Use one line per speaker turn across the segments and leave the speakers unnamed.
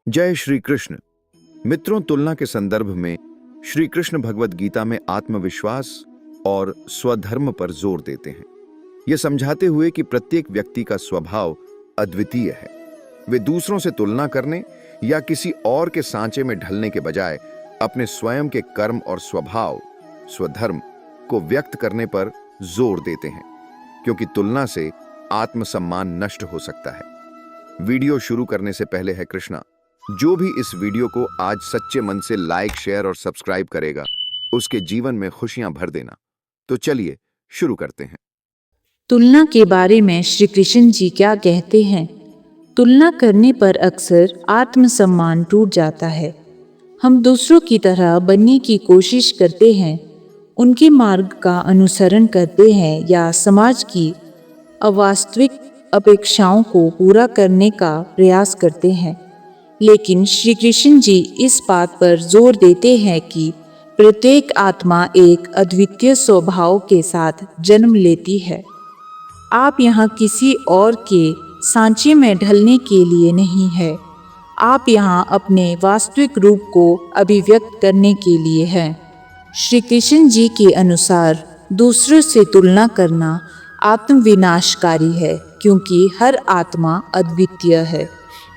जय श्री कृष्ण। मित्रों, तुलना के संदर्भ में श्री कृष्ण भगवत गीता में आत्मविश्वास और स्वधर्म पर जोर देते हैं, यह समझाते हुए कि प्रत्येक व्यक्ति का स्वभाव अद्वितीय है। वे दूसरों से तुलना करने या किसी और के सांचे में ढलने के बजाय अपने स्वयं के कर्म और स्वभाव, स्वधर्म को व्यक्त करने पर जोर देते हैं, क्योंकि तुलना से आत्मसम्मान नष्ट हो सकता है। वीडियो शुरू करने से पहले है कृष्णा, जो भी इस वीडियो को आज सच्चे मन से लाइक, शेयर और सब्सक्राइब करेगा, उसके जीवन में खुशियां भर देना। तो चलिए शुरू करते हैं।
तुलना के बारे में श्री कृष्ण जी क्या कहते हैं? तुलना करने पर अक्सर आत्मसम्मान टूट जाता है। हम दूसरों की तरह बनने की कोशिश करते हैं, उनके मार्ग का अनुसरण करते हैं या समाज की अवास्तविक अपेक्षाओं को पूरा करने का प्रयास करते हैं। लेकिन श्री कृष्ण जी इस बात पर जोर देते हैं कि प्रत्येक आत्मा एक अद्वितीय स्वभाव के साथ जन्म लेती है। आप यहाँ किसी और के सांचे में ढलने के लिए नहीं है, आप यहाँ अपने वास्तविक रूप को अभिव्यक्त करने के लिए हैं। श्री कृष्ण जी के अनुसार दूसरों से तुलना करना आत्मविनाशकारी है, क्योंकि हर आत्मा अद्वितीय है।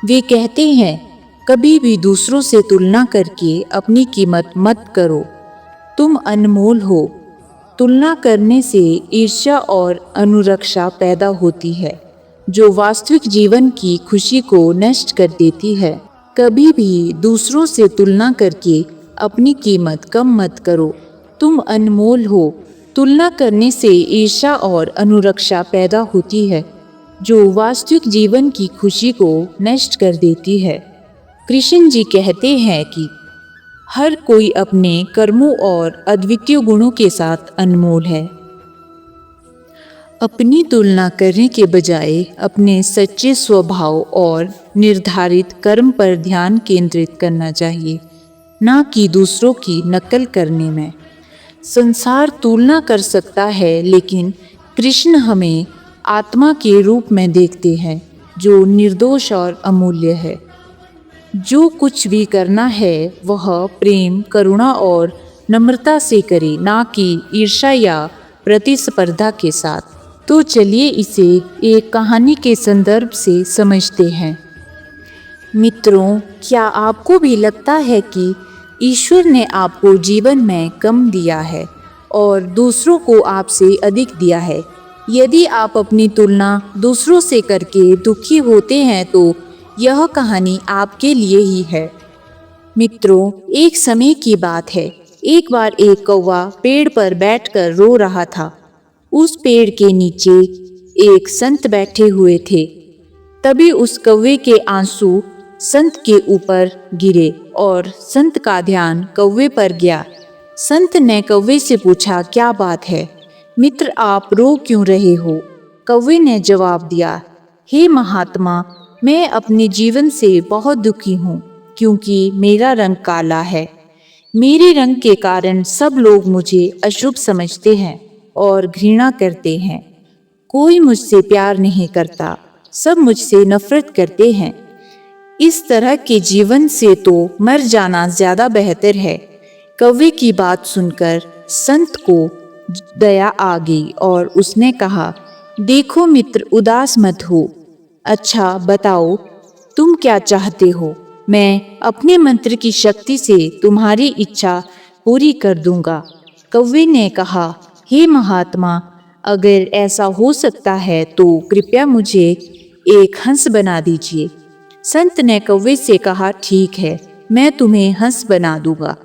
वे कहते हैं, कभी भी दूसरों से तुलना करके अपनी कीमत मत करो, तुम अनमोल हो। तुलना करने से ईर्ष्या और अनुरक्षा पैदा होती है, जो वास्तविक जीवन की खुशी को नष्ट कर देती है। कभी भी दूसरों से तुलना करके अपनी कीमत कम मत करो, तुम अनमोल हो। तुलना करने से ईर्ष्या और अनुरक्षा पैदा होती है, जो वास्तविक जीवन की खुशी को नष्ट कर देती है। कृष्ण जी कहते हैं कि हर कोई अपने कर्मों और अद्वितीय गुणों के साथ अनमोल है। अपनी तुलना करने के बजाय अपने सच्चे स्वभाव और निर्धारित कर्म पर ध्यान केंद्रित करना चाहिए, ना कि दूसरों की नकल करने में। संसार तुलना कर सकता है, लेकिन कृष्ण हमें आत्मा के रूप में देखते हैं, जो निर्दोष और अमूल्य है। जो कुछ भी करना है वह प्रेम, करुणा और नम्रता से करे, ना कि ईर्ष्या या प्रतिस्पर्धा के साथ। तो चलिए इसे एक कहानी के संदर्भ से समझते हैं। मित्रों, क्या आपको भी लगता है कि ईश्वर ने आपको जीवन में कम दिया है और दूसरों को आपसे अधिक दिया है? यदि आप अपनी तुलना दूसरों से करके दुखी होते हैं तो यह कहानी आपके लिए ही है। मित्रों, एक समय की बात है। एक बार एक कौवा पेड़ पर बैठकर रो रहा था। उस पेड़ के नीचे एक संत बैठे हुए थे। तभी उस कौवे के आंसू संत के ऊपर गिरे और संत का ध्यान कौवे पर गया। संत ने कौवे से पूछा, क्या बात है मित्र, आप रो क्यों रहे हो? कौवे ने जवाब दिया, हे महात्मा, मैं अपने जीवन से बहुत दुखी हूँ, क्योंकि मेरा रंग काला है। मेरे रंग के कारण सब लोग मुझे अशुभ समझते हैं और घृणा करते हैं। कोई मुझसे प्यार नहीं करता, सब मुझसे नफरत करते हैं। इस तरह के जीवन से तो मर जाना ज्यादा बेहतर है। कौवे की बात सुनकर संत को दया आ गई और उसने कहा, देखो मित्र, उदास मत हो। अच्छा बताओ, तुम क्या चाहते हो? मैं अपने मंत्र की शक्ति से तुम्हारी इच्छा पूरी कर दूंगा। कौवे ने कहा, हे महात्मा, अगर ऐसा हो सकता है तो कृपया मुझे एक हंस बना दीजिए। संत ने कौवे से कहा, ठीक है, मैं तुम्हें हंस बना दूंगा,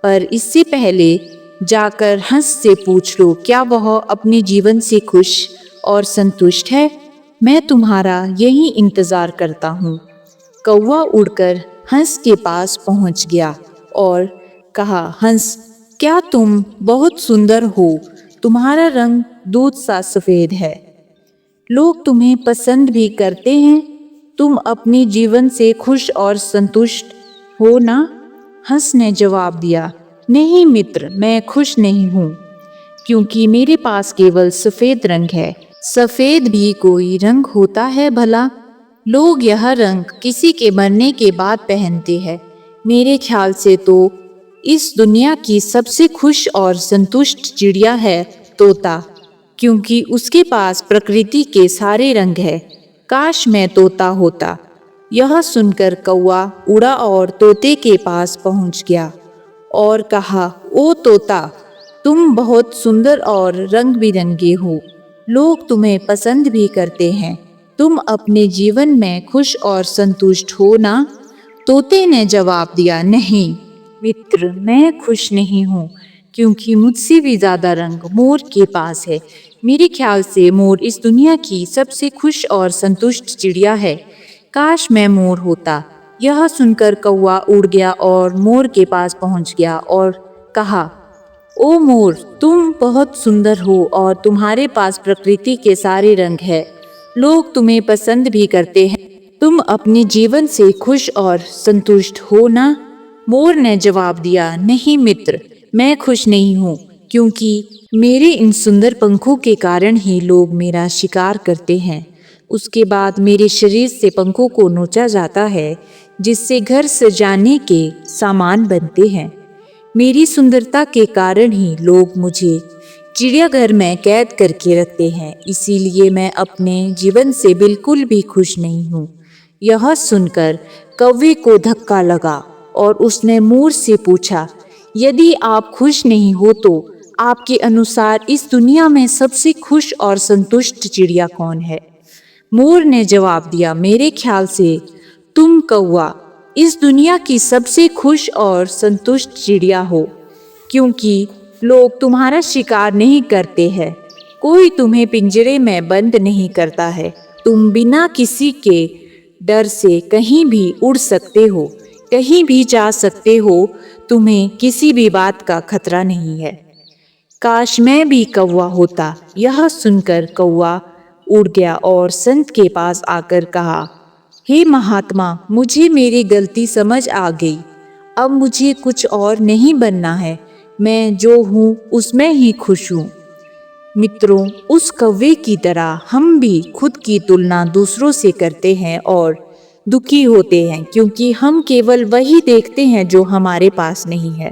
पर इससे पहले जाकर हंस से पूछ लो, क्या वह अपने जीवन से खुश और संतुष्ट है? मैं तुम्हारा यही इंतजार करता हूँ। कौवा उड़कर हंस के पास पहुँच गया और कहा, हंस, क्या तुम बहुत सुंदर हो? तुम्हारा रंग दूध सा सफेद है, लोग तुम्हें पसंद भी करते हैं। तुम अपने जीवन से खुश और संतुष्ट हो ना? हंस ने जवाब दिया, नहीं मित्र, मैं खुश नहीं हूँ, क्योंकि मेरे पास केवल सफेद रंग है। सफेद भी कोई रंग होता है भला? लोग यह रंग किसी के मरने के बाद पहनते हैं। मेरे ख्याल से तो इस दुनिया की सबसे खुश और संतुष्ट चिड़िया है तोता, क्योंकि उसके पास प्रकृति के सारे रंग है। काश मैं तोता होता। यह सुनकर कौवा उड़ा और तोते के पास पहुंच गया और कहा, ओ तोता, तुम बहुत सुंदर और रंग बिरंगे हो। लोग तुम्हें पसंद भी करते हैं। तुम अपने जीवन में खुश और संतुष्ट हो ना? तोते ने जवाब दिया, नहीं मित्र, मैं खुश नहीं हूँ, क्योंकि मुझसे भी ज्यादा रंग मोर के पास है। मेरे ख्याल से मोर इस दुनिया की सबसे खुश और संतुष्ट चिड़िया है। काश मैं मोर होता। यह सुनकर कौवा उड़ गया और मोर के पास पहुंच गया और कहा, ओ मोर, तुम बहुत सुंदर हो और तुम्हारे पास प्रकृति के सारे रंग है। लोग तुम्हें पसंद भी करते हैं। तुम अपने जीवन से खुश और संतुष्ट हो ना? मोर ने जवाब दिया, नहीं मित्र, मैं खुश नहीं हूँ, क्योंकि मेरे इन सुंदर पंखों के कारण ही लोग मेरा शिकार करते हैं। उसके बाद मेरे शरीर से पंखों को नोचा जाता है, जिससे घर सजाने के सामान बनते हैं। मेरी सुंदरता के कारण ही लोग मुझे चिड़ियाघर में कैद करके रखते हैं, इसीलिए मैं अपने जीवन से बिल्कुल भी खुश नहीं हूँ। यह सुनकर कौवे को धक्का लगा और उसने मोर से पूछा, यदि आप खुश नहीं हो तो आपके अनुसार इस दुनिया में सबसे खुश और संतुष्ट चिड़िया कौन है? मोर ने जवाब दिया, मेरे ख्याल से तुम कौवा इस दुनिया की सबसे खुश और संतुष्ट चिड़िया हो, क्योंकि लोग तुम्हारा शिकार नहीं करते हैं। कोई तुम्हें पिंजरे में बंद नहीं करता है। तुम बिना किसी के डर से कहीं भी उड़ सकते हो, कहीं भी जा सकते हो। तुम्हें किसी भी बात का खतरा नहीं है। काश मैं भी कौवा होता। यह सुनकर कौवा उड़ गया और संत के पास आकर कहा, हे महात्मा, मुझे मेरी गलती समझ आ गई। अब मुझे कुछ और नहीं बनना है। मैं जो हूँ उसमें ही खुश हूँ। मित्रों, उस कौवे की तरह हम भी खुद की तुलना दूसरों से करते हैं और दुखी होते हैं, क्योंकि हम केवल वही देखते हैं जो हमारे पास नहीं है,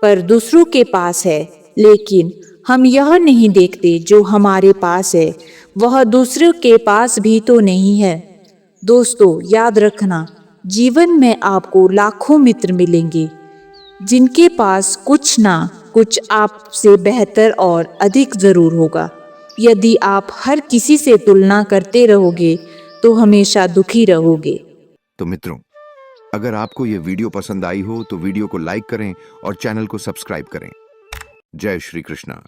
पर दूसरों के पास है। लेकिन हम यह नहीं देखते जो हमारे पास है, वह दूसरों के पास भी तो नहीं है। दोस्तों, याद रखना, जीवन में आपको लाखों मित्र मिलेंगे, जिनके पास कुछ ना कुछ आपसे बेहतर और अधिक जरूर होगा। यदि आप हर किसी से तुलना करते रहोगे तो हमेशा दुखी रहोगे।
तो मित्रों, अगर आपको ये वीडियो पसंद आई हो तो वीडियो को लाइक करें और चैनल को सब्सक्राइब करें। जय श्री कृष्णा।